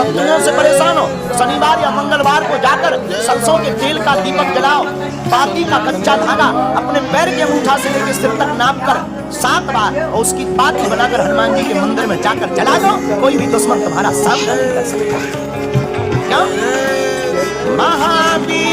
दुनिया से परेशान हो, शनिवार या मंगलवार को जाकर सरसों के तेल का दीपक जलाओ, बाती का कच्चा धागा अपने पैर के अंगूठा से लेकर सिर तक नाप कर 7 बार और उसकी बाती बनाकर हनुमान जी के मंदिर में जाकर जला दो, कोई भी दुश्मन तुम्हारा सामना नहीं कर सकता। क्यों? महावीर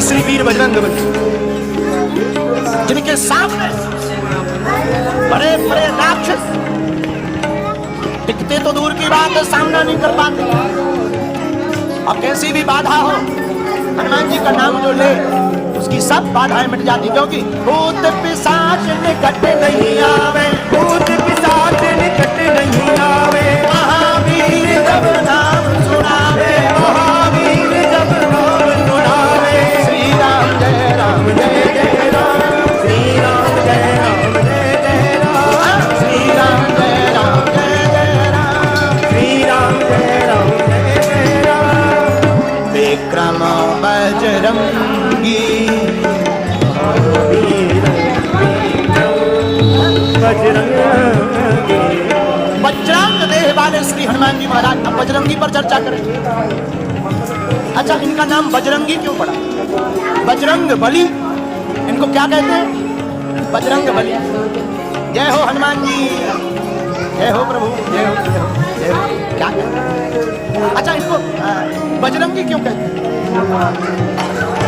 श्री वीर बजरंग बली, जिनके सामने बड़े बड़े राक्षस टिकते तो दूर की बात है, सामना नहीं कर पाते। अब कैसी भी बाधा हो, हनुमान जी का नाम जो ले उसकी सब बाधाएं मिट जाती, क्योंकि भूत पिशाच निकट नहीं आवे, भूत पिशाच निकट नहीं आवे, महावीर जब नाम सुनावे, महावीर जब नाम सुनावे, श्री राम जय राम जय जय राम, श्री राम जय राम जय जय राम, श्री राम जय राम जय जय राम, श्री राम जय राम जय जय राम, विक्रम बजरंगी बजरंग देह वाले श्री हनुमान जी महाराज। अब बजरंगी पर चर्चा करें। अच्छा, इनका नाम बजरंगी क्यों पड़ा? बजरंग बली, इनको क्या कहते हैं? बजरंग बली। जय हो हनुमान जी, जय हो प्रभु, जय हो जय हो जय हो। क्या कहते हैं? अच्छा, इनको बजरंगी क्यों कहते हैं?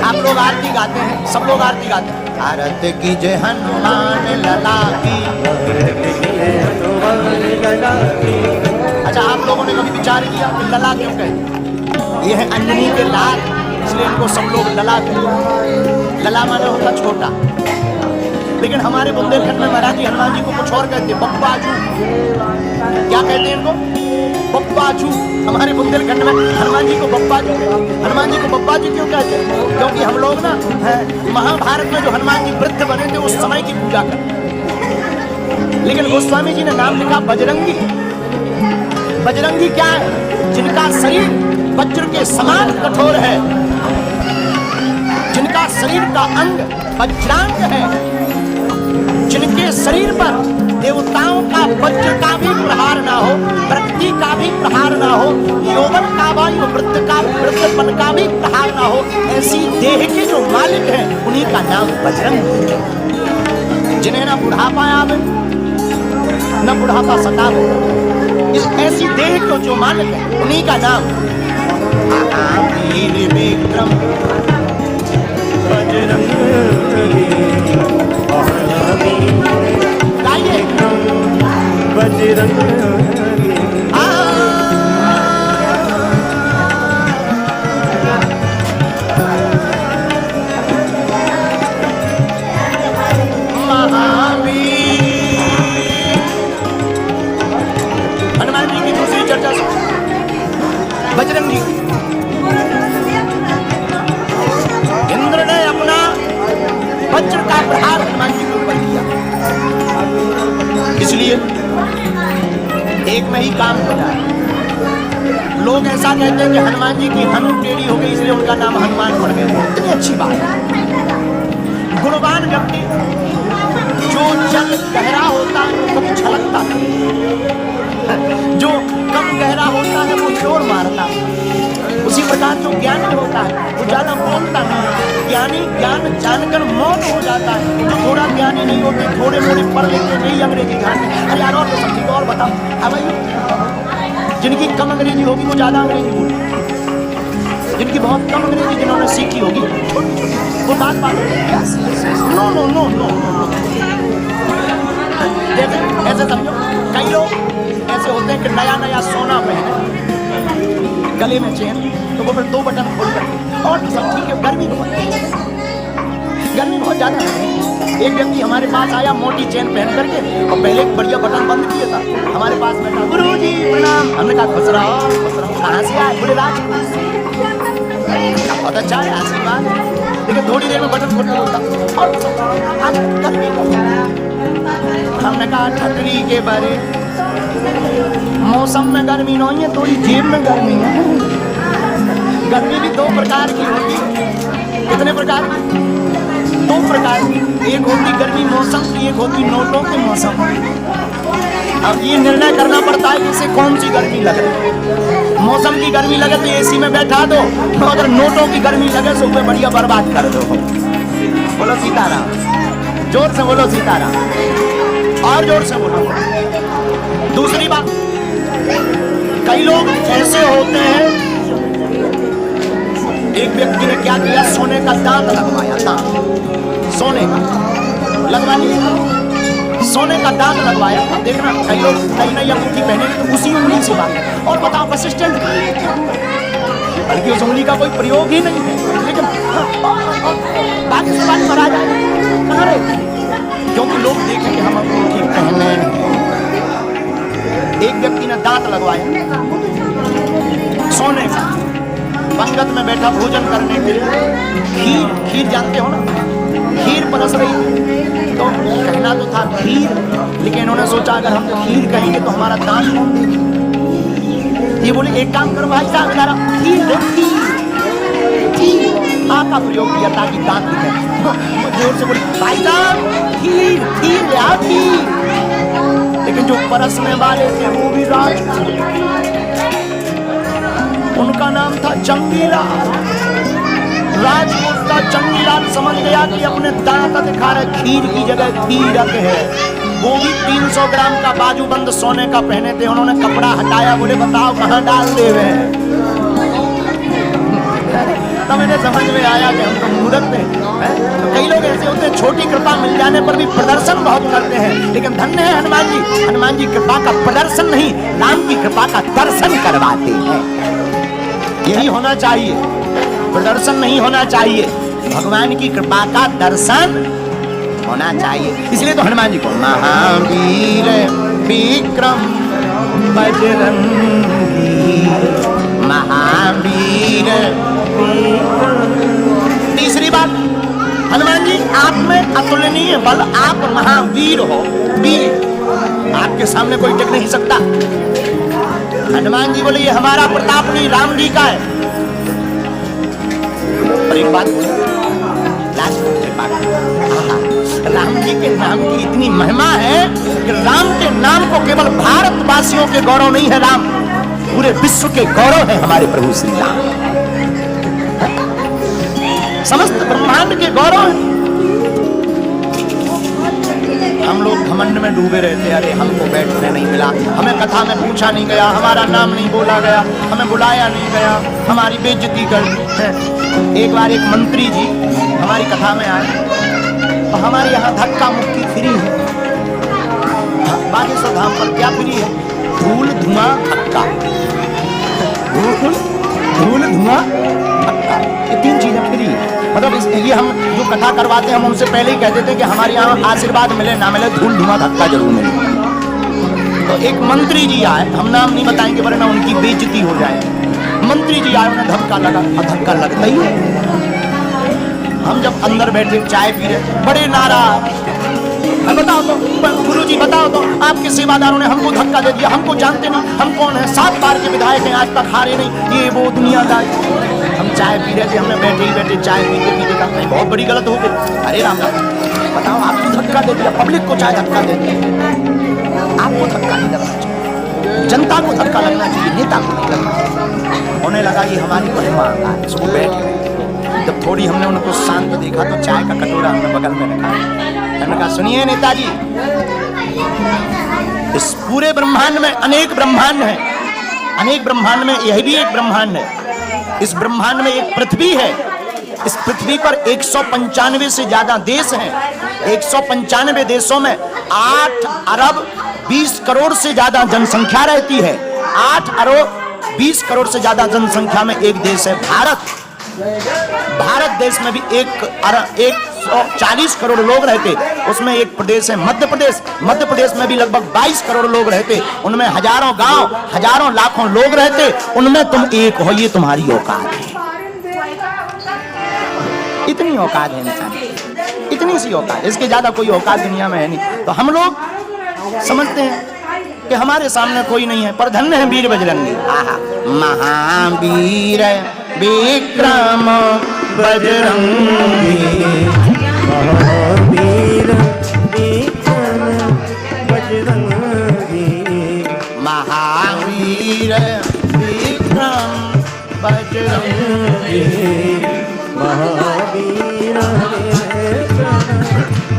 आप लोग आरती गाते हैं, सब लोग आरती गाते हैं, आरती की जय हनुमान लला की। अच्छा, आप लोगों ने कभी विचार किया कि लला क्यों कहते? ये है अंजनी के लाल, इसलिए इनको सब लोग लला कहते हैं। लला माने होता छोटा, लेकिन हमारे बुंदेलखंड में महाराज जी हनुमान जी को कुछ और कहते हैं, बप्पाजू। क्या कहते हैं इनको? बप्पाजू। हमारे बुंदेलखंड में हनुमान जी को बप्पाजू। हनुमान जी को बप्पाजू क्यों कहते हैं? क्योंकि हम लोग ना महाभारत में जो हनुमान जी वृद्ध बने थे उस समय की पूजा करते, लेकिन गोस्वामी जी ने नाम लिखा बजरंगी। बजरंगी क्या है? जिनका शरीर वज्र के समान कठोर है, जिनका शरीर का अंग वज्रांग है, जिनके शरीर पर देवताओं का वज्र का भी प्रहार ना हो, प्रकृति का भी प्रहार ना हो, यौवन का वायु वृद्धपन का भी प्रहार ना हो, ऐसी देह के जो मालिक हैं उन्हीं का नाम बजरंग। जिन्हें ना बुढ़ापा आवे न बुढ़ापा सतावे, इस ऐसी देह को जो मालिक है उन्हीं का नाम वीर विक्रम बजरंग। गाइए बजरंग। हनुमान जी की दूसरी चर्चा से बजरंग जी, इंद्र ने अपना वज्र का प्रहार हनुमान जी के ऊपर किया, इसलिए एक में ही काम हो जाए। लोग ऐसा कहते हैं कि हनुमान जी की हनु टेढ़ी हो गई इसलिए उनका नाम हनुमान पड़ गया। इतनी अच्छी बात है। गुणवान व्यक्ति जो जल गहरा होता है कभी छलकता है, जो कम गहरा होता है वो जोर मारता है। उसी प्रकार जो ज्ञानी होता है वो ज्यादा बोलता नहीं, ज्ञानी ज्ञान जानकर मौन हो जाता है। जो थोड़ा ज्ञानी नहीं होते, थोड़े मोड़े पढ़ लेते नहीं अंग्रेजी घाटे, अरे यार और तो सब चीज और बताओ। अब जिनकी कम अंग्रेजी होगी वो ज्यादा अंग्रेजी बोले, जिनकी बहुत कम अंग्रेजी जिन्होंने सीखी होगी वो बात नो नो नो नो। जैसे ऐसे समझो, कई लोग ऐसे होते हैं कि नया नया सोना पहने, गले में चेन, तो वो फिर 2 बटन खोल करके और सब ठीक है, गर्मी बहुत है, गर्मी बहुत ज्यादा है। एक व्यक्ति हमारे पास आया मोटी चेन पहन करके और पहले एक बढ़िया बटन बंद किया था, हमारे पास बैठा, गुरुजी प्रणाम। हमने कहा खुश रहो खुश रहो। कहाँ से आए? बोले राज। बहुत अच्छा है, आशीर्वाद है। लेकिन थोड़ी देर में बटन खोल बोलता हमने कहा ठंडी के बारे मौसम में गर्मी नहीं है, थोड़ी जेब में गर्मी है। गर्मी भी दो प्रकार की होती है। कितने प्रकार की? दो प्रकार की। एक होती गर्मी मौसम की, एक होती नोटों के मौसम। अब ये निर्णय करना पड़ता है कि इसे कौन सी गर्मी लगे। मौसम की गर्मी लगे तो एसी में बैठा दो, अगर नोटों की गर्मी लगे तो उसे बढ़िया बर्बाद कर दो। बोलो सीताराम, जोर से बोलो सीताराम, और जोर से बोलो। दूसरी बात, कई लोग ऐसे होते हैं, एक व्यक्ति ने क्या किया, सोने का दांत लगवाया, दांत सोने का लगवा लिया, सोने का दांत लगवाया। अब देखना कई लोग कहीं नई अंगूठी पहनेंगे तो उसी उंगली से बांधेंगे, और बताओ असिस्टेंट, बल्कि उस उंगली का कोई प्रयोग ही नहीं है, लेकिन बाकी से बात मरा जाए कहाँ रहे, क्योंकि लोग देखेंगे हम अंगूठी पहने। एक व्यक्ति ने दांत लगवाया सोने का, पंगत में बैठा भोजन करने के लिए, खीर जानते हो ना, खीर परस रही थी, तो कहना तो था खीर, लेकिन इन्होंने सोचा अगर हम खीर कहेंगे तो हमारा दांत कौन देगा। ये बोले एक काम करो भाई साहब, जरा खीर दो, खीर आ का प्रयोग किया ताकि दांत दिखे। जोर से बोले भाई साहब खीर, खीर ले आओ खीर। लेकिन जो परसने वाले थे वो भी राजपूत, उनका नाम था जंगीलाल। राजपूत का जंगीलाल समझ गया कि अपने दांत दिखा रहे, खीर की जगह खीरक है। वो भी 300 ग्राम का बाजूबंद सोने का पहने थे। उन्होंने कपड़ा हटाया, बोले बताओ कहाँ डाल दे हुए। तब इन्हें समझ में आया कि हम तो मूर्ख थे। तो कई लोग ऐसे होते हैं, छोटी कृपा मिल जाने पर भी प्रदर्शन बहुत करते हैं, लेकिन धन्य है हनुमान जी, हनुमान जी कृपा का प्रदर्शन नहीं, राम की कृपा का दर्शन करवाते हैं। यही होना चाहिए, प्रदर्शन नहीं होना चाहिए, भगवान की कृपा का दर्शन होना चाहिए। इसलिए तो हनुमान जी को महावीर विक्रम बजरंगी, महावीर। तीसरी बात, हनुमान जी आप में अतुलनीय बल, आप महावीर हो, वीर, आपके सामने कोई टिक नहीं सकता। हनुमान जी बोले ये हमारा प्रताप नहीं, राम जी का है। और एक बात, राम जी के नाम की इतनी महिमा है कि राम के नाम को केवल भारतवासियों के गौरव नहीं है, राम पूरे विश्व के गौरव है हमारे प्रभु श्री राम, समस्त ब्रह्मांड के गौरव है। हम लोग घमंड में डूबे रहते, अरे हमको बैठने नहीं मिला, हमें कथा में पूछा नहीं गया, हमारा नाम नहीं बोला गया, हमें बुलाया नहीं गया, हमारी बेइज्जती कर। एक बार एक मंत्री जी हमारी कथा में आए, और हमारे यहाँ धक्का मुक्की फ्री है, बागेश्वर धाम पर क्या फ्री है, धूल धुआं धक्का, धूल धुआं धक्का, ये 3 चीजें फ्री है। मतलब ये हम जो कथा करवाते हैं हम उनसे पहले ही कह देते हैं कि हमारे यहाँ आशीर्वाद मिले ना मिले, धूल धुआं धक्का जरूर मिले। तो एक मंत्री जी आए, हम नाम नहीं बताएंगे वरना उनकी बेइज्जती हो जाए। मंत्री जी आए, उन्हें धक्का लगा, और धक्का लगता ही है। हम जब अंदर बैठे चाय पी रहे, बड़े नाराज, बताओ तो गुरुजी बताओ तो आपके सेवादारों ने हमको धक्का दे दिया, हमको जानते नहीं, हम कौन है, 7 बार के विधायक हैं, आज तक हारे नहीं, ये वो दुनियादार। हम चाय पी रहे थे, हमने बैठे ही बैठे चाय पीते पीते कहा नहीं बहुत बड़ी गलत हो गई। अरे राम राम, बताओ आपको धक्का दे दिया, पब्लिक को चाय धक्का दे दिया, आपको धक्का नहीं लगना चाहिए, जनता को धक्का लगना चाहिए, नेता को नहीं लगना। होने लगा ये हमारी महिमा, इसको बैठ गए। जब थोड़ी हमने उनको शांत देखा तो चाय का कटोरा हमने बगल में रखा, मैंने कहा सुनिए नेताजी, इस पूरे ब्रह्मांड में अनेक ब्रह्मांड है, अनेक ब्रह्मांड में यह भी एक ब्रह्मांड है। इस ब्रह्मांड में एक पृथ्वी है, इस पृथ्वी पर 195 से ज्यादा देश हैं। 195 देशों में 8 अरब 20 करोड़ से ज्यादा जनसंख्या रहती है। 8 अरब 20 करोड़ से ज्यादा जनसंख्या में एक देश है भारत। भारत देश में भी 1 40 करोड़ लोग रहते। उसमें एक प्रदेश है मध्य प्रदेश, मध्य प्रदेश में भी लगभग 22 करोड़ लोग रहते। उनमें हजारों गांव, हजारों लाखों लोग रहते। उनमें तुम एक हो, ये तुम्हारी औकात है। इतनी औकात है इंसान, इतनी सी औकात, इसके ज्यादा कोई औकात दुनिया में है नहीं। तो हम लोग समझते हैं कि हमारे सामने कोई नहीं है, पर धन्य है वीर बजरंगी। आहा, महावीर विक्रम बजरंगी, महावीर विक्रम बजरंगी, महावीर विक्रम बजरंगी, महावीर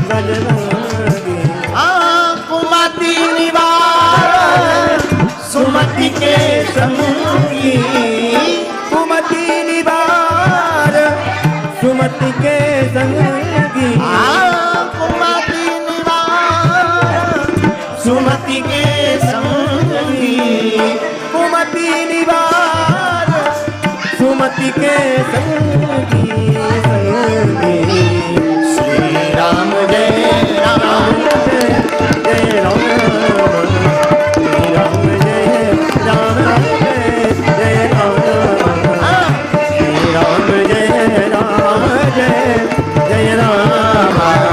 बजरंगी। कुमति निवार सुमति के संगी, कुमति निवार सुमति के संगी, कुमति निवार सुमति के संगी, कुमति निवार सुमति के संगी, संगी। श्री राम जय राम जय राम, श्री राम जय राम, जय राम, श्री राम जय राम, जय राम।